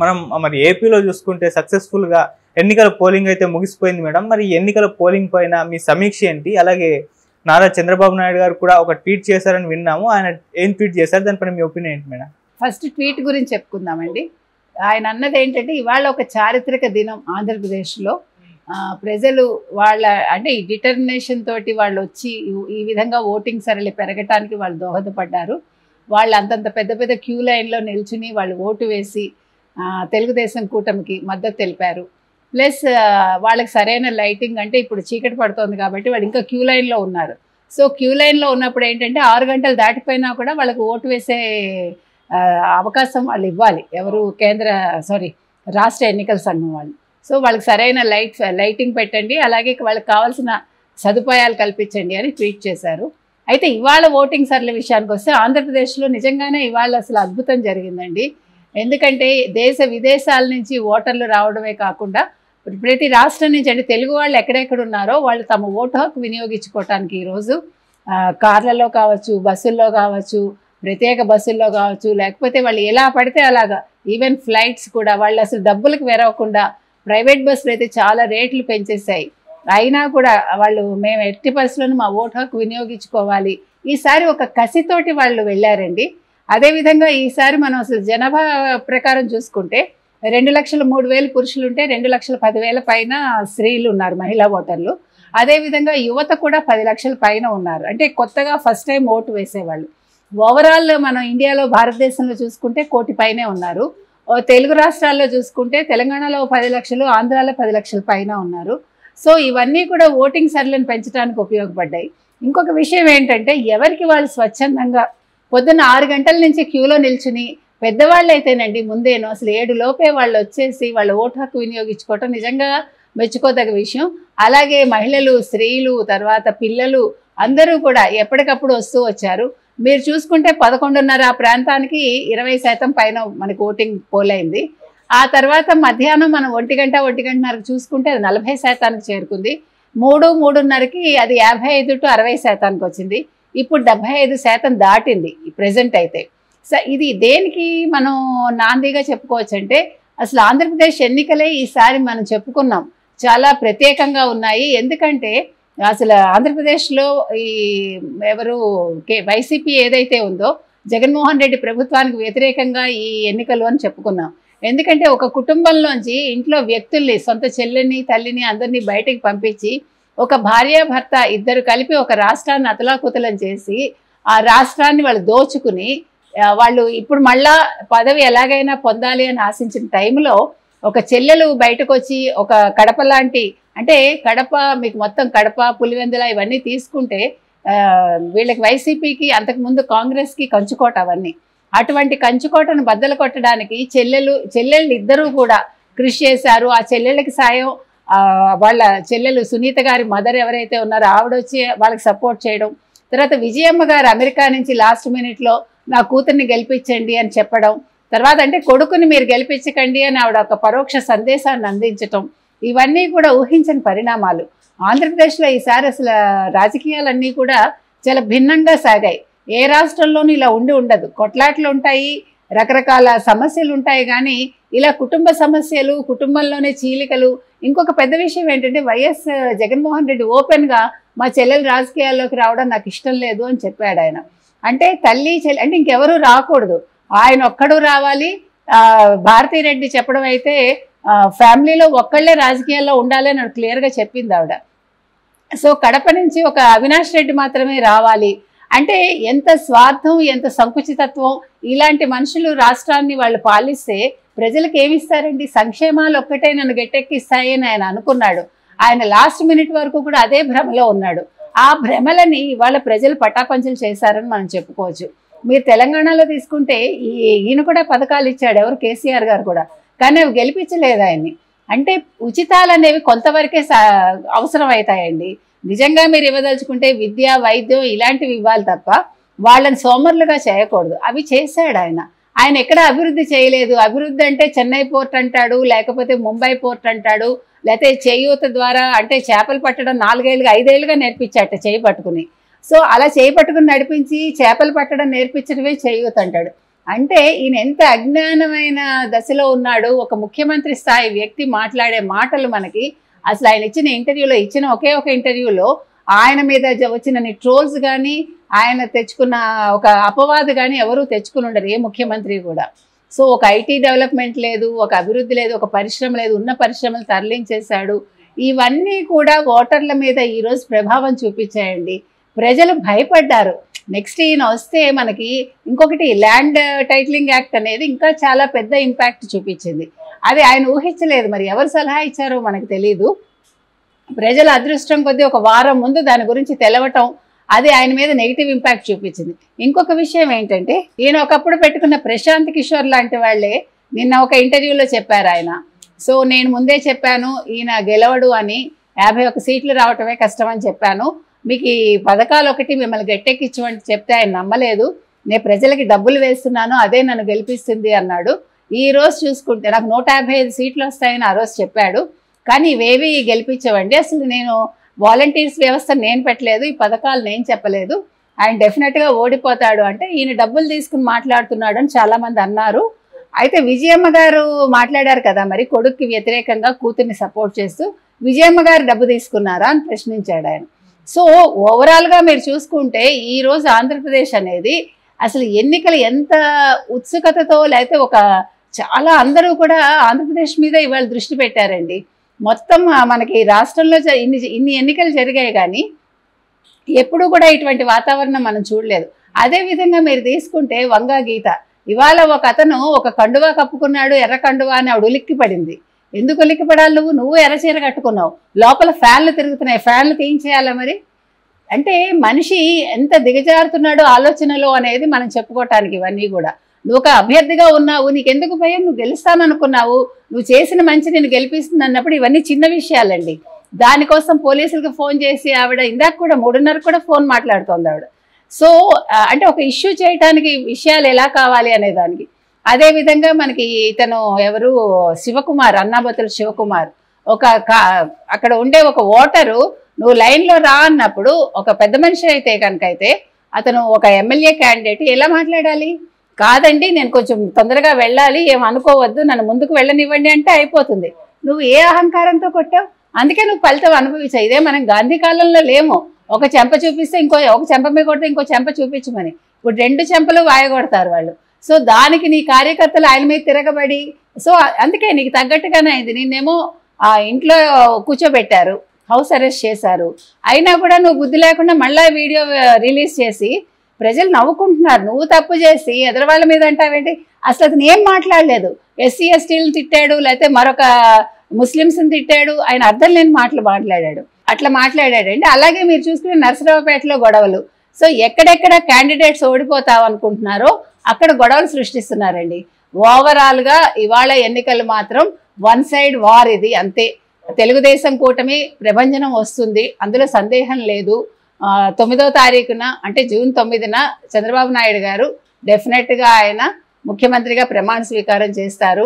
మనం మరి ఏపీలో చూసుకుంటే సక్సెస్ఫుల్గా ఎన్నికల పోలింగ్ అయితే ముగిసిపోయింది మేడం. మరి ఎన్నికల పోలింగ్ పైన మీ సమీక్ష ఏంటి? అలాగే నారా చంద్రబాబు నాయుడు గారు కూడా ఒక ట్వీట్ చేశారని విన్నాము. ఆయన ఏం ట్వీట్ చేశారు, దానిపైన మీ ఒపీనియన్ ఏంటి మేడం? ఫస్ట్ ట్వీట్ గురించి చెప్పుకుందామండి. ఆయన అన్నది ఏంటంటే, ఇవాళ ఒక చారిత్రక దినం ఆంధ్రప్రదేశ్లో. ప్రజలు వాళ్ళ అంటే ఈ డిటర్మినేషన్ తోటి వాళ్ళు వచ్చి ఈ విధంగా ఓటింగ్ సరళి పెరగటానికి వాళ్ళు దోహదపడ్డారు. వాళ్ళు అంతంత పెద్ద పెద్ద క్యూ లైన్లో నిల్చుని వాళ్ళు ఓటు వేసి తెలుగుదేశం కూటమికి మద్దతు తెలిపారు. ప్లస్ వాళ్ళకి సరైన లైటింగ్, అంటే ఇప్పుడు చీకటి పడుతోంది కాబట్టి వాళ్ళు ఇంకా క్యూ లైన్లో ఉన్నారు. సో క్యూ లైన్లో ఉన్నప్పుడు ఏంటంటే 6 గంటలు దాటిపోయినా కూడా వాళ్ళకు ఓటు వేసే అవకాశం వాళ్ళు ఇవ్వాలి. ఎవరు? రాష్ట్ర ఎన్నికల సంఘం వాళ్ళు. సో వాళ్ళకి సరైన లైటింగ్ పెట్టండి, అలాగే వాళ్ళకి కావాల్సిన సదుపాయాలు కల్పించండి అని ట్వీట్ చేశారు. అయితే ఇవాళ ఓటింగ్ సరళి విషయానికి వస్తే ఆంధ్రప్రదేశ్లో నిజంగానే ఇవాళ అసలు అద్భుతం జరిగిందండి. ఎందుకంటే దేశ విదేశాల నుంచి ఓటర్లు రావడమే కాకుండా ప్రతి రాష్ట్రం నుంచి, అంటే తెలుగు వాళ్ళు ఎక్కడెక్కడ ఉన్నారో వాళ్ళు తమ ఓటు హక్కు వినియోగించుకోవటానికి ఈరోజు కార్లలో కావచ్చు, బస్సుల్లో కావచ్చు, ప్రత్యేక బస్సుల్లో కావచ్చు, లేకపోతే వాళ్ళు ఎలా పడితే అలాగా, ఈవెన్ ఫ్లైట్స్ కూడా వాళ్ళు అసలు డబ్బులకు వెరవకుండా ప్రైవేట్ బస్సులు అయితే చాలా రేట్లు పెంచేసాయి. అయినా కూడా వాళ్ళు మేము ఎట్టి పరిస్థితుల్లోనూ మా ఓటు హక్కు వినియోగించుకోవాలి, ఈసారి ఒక కసితోటి వాళ్ళు వెళ్ళారండి. అదేవిధంగా ఈసారి మనం అసలు జనాభా ప్రకారం చూసుకుంటే 2,03,000 పురుషులు ఉంటే 2,10,000 పైన స్త్రీలు ఉన్నారు, మహిళా ఓటర్లు. అదేవిధంగా యువత కూడా 10 లక్షల పైన ఉన్నారు, అంటే కొత్తగా ఫస్ట్ టైం ఓటు వేసేవాళ్ళు. ఓవరాల్ మనం ఇండియాలో భారతదేశంలో చూసుకుంటే 1 కోటి పైనే ఉన్నారు. తెలుగు రాష్ట్రాల్లో చూసుకుంటే తెలంగాణలో 10 లక్షలు, ఆంధ్రాలో 10 లక్షల పైన ఉన్నారు. సో ఇవన్నీ కూడా ఓటింగ్ సరళిని పెంచడానికి ఉపయోగపడ్డాయి. ఇంకొక విషయం ఏంటంటే, ఎవరికి వాళ్ళు స్వచ్ఛందంగా పొద్దున్న 6 గంటల నుంచి క్యూలో నిల్చుని, పెద్దవాళ్ళు అయితేనండి ముందేనో అసలు 7 లోపే వాళ్ళు వచ్చేసి వాళ్ళ ఓటు హక్కు వినియోగించుకోవటం నిజంగా మెచ్చుకోదగ్గ విషయం. అలాగే మహిళలు, స్త్రీలు, తర్వాత పిల్లలు అందరూ కూడా ఎప్పటికప్పుడు వస్తూ వచ్చారు. మీరు చూసుకుంటే 11:30 ఆ ప్రాంతానికి 20% పైన మనకు ఓటింగ్ పోలైంది. ఆ తర్వాత మధ్యాహ్నం మనం 1 గంట 1:30 చూసుకుంటే అది 40% చేరుకుంది. 3:30కి అది 55 to 60% వచ్చింది. ఇప్పుడు 75% దాటింది ప్రెజెంట్ అయితే. సో ఇది దేనికి మనం నాందిగా చెప్పుకోవచ్చు అంటే, అసలు ఆంధ్రప్రదేశ్ ఎన్నికలే ఈసారి మనం చెప్పుకున్నాం చాలా ప్రత్యేకంగా ఉన్నాయి. ఎందుకంటే అసలు ఆంధ్రప్రదేశ్లో ఈ వైసీపీ ఏదైతే ఉందో, జగన్మోహన్ రెడ్డి ప్రభుత్వానికి వ్యతిరేకంగా ఈ ఎన్నికలు అని చెప్పుకున్నాం. ఎందుకంటే ఒక కుటుంబంలోంచి ఇంట్లో వ్యక్తుల్ని, సొంత చెల్లిని, తల్లిని అందరినీ బయటకు పంపించి ఒక భార్యాభర్త ఇద్దరు కలిపి ఒక రాష్ట్రాన్ని అతలాకుతలం చేసి ఆ రాష్ట్రాన్ని వాళ్ళు దోచుకుని వాళ్ళు ఇప్పుడు మళ్ళా పదవి ఎలాగైనా పొందాలి అని ఆశించిన టైంలో ఒక చెల్లెలు బయటకు వచ్చి ఒక కడప లాంటి, అంటే కడప మీకు మొత్తం కడప, పులివెందుల ఇవన్నీ తీసుకుంటే వీళ్ళకి వైసీపీకి అంతకుముందు కాంగ్రెస్కి కంచుకోట అవన్నీ. అటువంటి కంచుకోటను బద్దలు కొట్టడానికి చెల్లెళ్ళు ఇద్దరూ కూడా కృషి చేశారు. ఆ చెల్లెళ్ళకి సాయం వాళ్ళ చెల్లెలు సునీత గారి మదర్ ఎవరైతే ఉన్నారో ఆవిడ వచ్చి వాళ్ళకి సపోర్ట్ చేయడం. తర్వాత విజయమ్మ గారు అమెరికా నుంచి లాస్ట్ మినిట్లో నా కూతుర్ని గెలిపించండి అని చెప్పడం. తర్వాత అంటే కొడుకుని మీరు గెలిపించకండి అని ఆవిడ ఒక పరోక్ష సందేశాన్ని అందించటం. ఇవన్నీ కూడా ఊహించని పరిణామాలు. ఆంధ్రప్రదేశ్లో ఈసారి అసలు రాజకీయాలన్నీ కూడా చాలా భిన్నంగా సాగాయి. ఏ రాష్ట్రంలోనూ ఇలా ఉండదు. కొట్లాట్లు ఉంటాయి, రకరకాల సమస్యలు ఉంటాయి, కానీ ఇలా కుటుంబ సమస్యలు, కుటుంబంలోనే చీలికలు. ఇంకొక పెద్ద విషయం ఏంటంటే, వైఎస్ జగన్మోహన్ రెడ్డి ఓపెన్గా మా చెల్లెలు రాజకీయాల్లోకి రావడం నాకు ఇష్టం లేదు అని చెప్పాడు ఆయన. అంటే తల్లి చెల్లి అంటే ఇంకెవరూ రాకూడదు, ఆయన ఒక్కడు రావాలి. భారతీరెడ్డి చెప్పడం అయితే ఫ్యామిలీలో ఒక్కళ్ళే రాజకీయాల్లో ఉండాలి అని క్లియర్గా చెప్పింది ఆవిడ. సో కడప నుంచి ఒక అవినాష్ రెడ్డి మాత్రమే రావాలి అంటే ఎంత స్వార్థం, ఎంత సంకుచితత్వం. ఇలాంటి మనుషులు రాష్ట్రాన్ని వాళ్ళు పాలిస్తే ప్రజలకు ఏమిస్తారండి? సంక్షేమాలు ఒక్కటే నన్ను గట్టెక్కిస్తాయి అని ఆయన అనుకున్నాడు. ఆయన లాస్ట్ మినిట్ వరకు కూడా అదే భ్రమలో ఉన్నాడు. ఆ భ్రమలని ఇవాళ ప్రజలు పటాపంచలు చేశారని మనం చెప్పుకోవచ్చు. మీరు తెలంగాణలో తీసుకుంటే ఈయన కూడా పథకాలు ఇచ్చాడు, ఎవరు? కేసీఆర్ గారు కూడా, కానీ అవి గెలిపించలేదు ఆయన్ని. అంటే ఉచితాలు అనేవి కొంతవరకే అవసరం అవుతాయండి. నిజంగా మీరు ఇవ్వదలుచుకుంటే విద్య, వైద్యం ఇలాంటివి ఇవ్వాలి తప్ప వాళ్ళని సోమరులుగా చేయకూడదు. అవి చేశాడు ఆయన. ఆయన ఎక్కడ అభివృద్ధి చేయలేదు. అభివృద్ధి అంటే చెన్నై పోర్ట్ అంటాడు, లేకపోతే ముంబై పోర్ట్ అంటాడు, లేకపోతే చేయూత ద్వారా అంటే చేపలు పట్టడం 4 ఏళ్ళుగా 5 ఏళ్ళుగా నేర్పించాట చేయి పట్టుకుని. సో అలా చేయి పట్టుకుని నడిపించి చేపలు పట్టడం నేర్పించడమే చేయూత అంటాడు. అంటే ఈయన ఎంత అజ్ఞానమైన దశలో ఉన్నాడు. ఒక ముఖ్యమంత్రి స్థాయి వ్యక్తి మాట్లాడే మాటలు మనకి అసలు ఆయన ఇచ్చిన ఇంటర్వ్యూలో ఇచ్చిన ఒకే ఒక ఇంటర్వ్యూలో ఆయన మీద వచ్చిన ట్రోల్స్ కానీ ఆయన తెచ్చుకున్న ఒక అపవాదు కానీ ఎవరూ తెచ్చుకుని ఉండరు, ఏ ముఖ్యమంత్రి కూడా. సో ఒక ఐటీ డెవలప్మెంట్ లేదు, ఒక అభివృద్ధి లేదు, ఒక పరిశ్రమ లేదు, ఉన్న పరిశ్రమలు తరలించేశాడు. ఇవన్నీ కూడా ఓటర్ల మీద ఈరోజు ప్రభావం చూపించాయండి. ప్రజలు భయపడ్డారు. నెక్స్ట్ ఈయన వస్తే మనకి ఇంకొకటి ల్యాండ్ టైటిలింగ్ యాక్ట్ అనేది ఇంకా చాలా పెద్ద ఇంపాక్ట్ చూపించింది. అది ఆయన ఊహించలేదు. మరి ఎవరు సలహా ఇచ్చారో మనకు తెలీదు. ప్రజల అదృష్టం కొద్దీ ఒక వారం ముందు దాని గురించి తెలవటం, అది ఆయన మీద నెగిటివ్ ఇంపాక్ట్ చూపించింది. ఇంకొక విషయం ఏంటంటే, ఈయన ఒకప్పుడు పెట్టుకున్న ప్రశాంత్ కిషోర్ లాంటి వాళ్ళే నిన్న ఒక ఇంటర్వ్యూలో చెప్పారు ఆయన. సో నేను ముందే చెప్పాను ఈయన గెలవడు అని, 51 సీట్లు రావటమే కష్టం అని చెప్పాను. మీకు ఈ పథకాలు ఒకటి మిమ్మల్ని గట్టెక్కించమని చెప్తే ఆయన నమ్మలేదు. నేను ప్రజలకి డబ్బులు వేస్తున్నాను, అదే నన్ను గెలిపిస్తుంది అన్నాడు. ఈ రోజు చూసుకుంటే నాకు 155 సీట్లు వస్తాయని ఆ రోజు చెప్పాడు. కానీ ఇవేవి గెలిపించవండి. అసలు నేను వాలంటీర్స్ వ్యవస్థ నేను పెట్టలేదు, ఈ పథకాలు నేను చెప్పలేదు, ఆయన డెఫినెట్గా ఓడిపోతాడు అంటే ఈయన డబ్బులు తీసుకుని మాట్లాడుతున్నాడు అని చాలామంది అన్నారు. అయితే విజయమ్మ గారు మాట్లాడారు కదా, మరి కొడుక్కి వ్యతిరేకంగా కూతుర్ని సపోర్ట్ చేస్తూ విజయమ్మ గారు డబ్బు తీసుకున్నారా అని ప్రశ్నించాడు ఆయన. సో ఓవరాల్గా మీరు చూసుకుంటే ఈరోజు ఆంధ్రప్రదేశ్ అనేది అసలు ఎన్నికలు ఎంత ఉత్సుకతతో, లేకపోతే ఒక చాలా అందరూ కూడా ఆంధ్రప్రదేశ్ మీద ఇవాళ దృష్టి పెట్టారండి. మొత్తం మనకి రాష్ట్రంలో ఇన్ని ఎన్నికలు జరిగాయి కానీ ఎప్పుడు కూడా ఇటువంటి వాతావరణం మనం చూడలేదు. అదేవిధంగా మీరు తీసుకుంటే వంగా గీత, ఇవాళ ఒక అతను ఒక కండువా కప్పుకున్నాడు, ఎర్ర కండువా అని ఆవిడ ఉలిక్కి పడింది. ఎందుకు ఉలిక్కి పడాలి? నువ్వు ఎర్ర చీర కట్టుకున్నావు, లోపల ఫ్యాన్లు తిరుగుతున్నాయి, ఫ్యాన్లు తీయించేయాలా మరి? అంటే మనిషి ఎంత దిగజారుతున్నాడో ఆలోచనలో అనేది మనం చెప్పుకోవటానికి ఇవన్నీ కూడా. నువ్వు ఒక అభ్యర్థిగా ఉన్నావు, నీకెందుకు భయం? నువ్వు గెలుస్తాననుకున్నావు, నువ్వు చేసిన మంచి నేను గెలిపిస్తుంది అన్నప్పుడు ఇవన్నీ చిన్న విషయాలండి. దానికోసం పోలీసులకు ఫోన్ చేసి ఆవిడ ఇందాక కూడా 3:30 కూడా ఫోన్ మాట్లాడుతోంది ఆవిడ. సో అంటే ఒక ఇష్యూ చేయడానికి విషయాలు ఎలా కావాలి అనే దానికి. అదేవిధంగా మనకి ఇతను ఎవరు, శివకుమార్, అన్నాబతుల శివకుమార్, అక్కడ ఉండే ఒక ఓటరు నువ్వు లైన్లో రా అన్నప్పుడు ఒక పెద్ద మనిషి అయితే కనుకైతే అతను ఒక ఎమ్మెల్యే క్యాండిడేట్ ఎలా మాట్లాడాలి? కాదండి నేను కొంచెం తొందరగా వెళ్ళాలి, ఏమనుకోవద్దు, నన్ను ముందుకు వెళ్ళనివ్వండి అంటే అయిపోతుంది. నువ్వు ఏ అహంకారంతో కొట్టావు? అందుకే నువ్వు ఫలితం అనుభవించావు. ఇదే మనం గాంధీ కాలంలో లేమో, ఒక చెంప చూపిస్తే ఒక చెంప మీద కొడితే ఇంకో చెంప చూపించమని. ఇప్పుడు 2 చెంపలు వాయగొడతారు వాళ్ళు. సో దానికి నీ కార్యకర్తలు ఆయన మీద తిరగబడి, సో అందుకే నీకు తగ్గట్టుగానే అయింది. నిన్నేమో ఇంట్లో కూర్చోబెట్టారు, హౌస్ అరెస్ట్ చేశారు, అయినా కూడా నువ్వు బుద్ధి లేకుండా మళ్ళీ వీడియో రిలీజ్ చేసి ప్రజలు నవ్వుకుంటున్నారు. నువ్వు తప్పు చేసి ఎదురు వాళ్ళ మీద అంటావేంటి? అసలు అతను ఏం మాట్లాడలేదు. ఎస్సీ ఎస్టీలను తిట్టాడు, లేకపోతే మరొక ముస్లిమ్స్ని తిట్టాడు, ఆయన అర్థం లేని మాటలు మాట్లాడాడు, అట్లా మాట్లాడాడండి. అలాగే మీరు చూసుకునే నరసరావుపేటలో గొడవలు. సో ఎక్కడెక్కడ క్యాండిడేట్స్ ఓడిపోతావు అనుకుంటున్నారో అక్కడ గొడవలు సృష్టిస్తున్నారండి. ఓవరాల్గా ఇవాళ ఎన్నికలు మాత్రం వన్ సైడ్ వార్, ఇది అంతే. తెలుగుదేశం కూటమి ప్రభంజనం వస్తుంది, అందులో సందేహం లేదు. 9వ తారీఖున అంటే జూన్ 9న చంద్రబాబు నాయుడు గారు డెఫినెట్గా ఆయన ముఖ్యమంత్రిగా ప్రమాణ స్వీకారం చేస్తారు.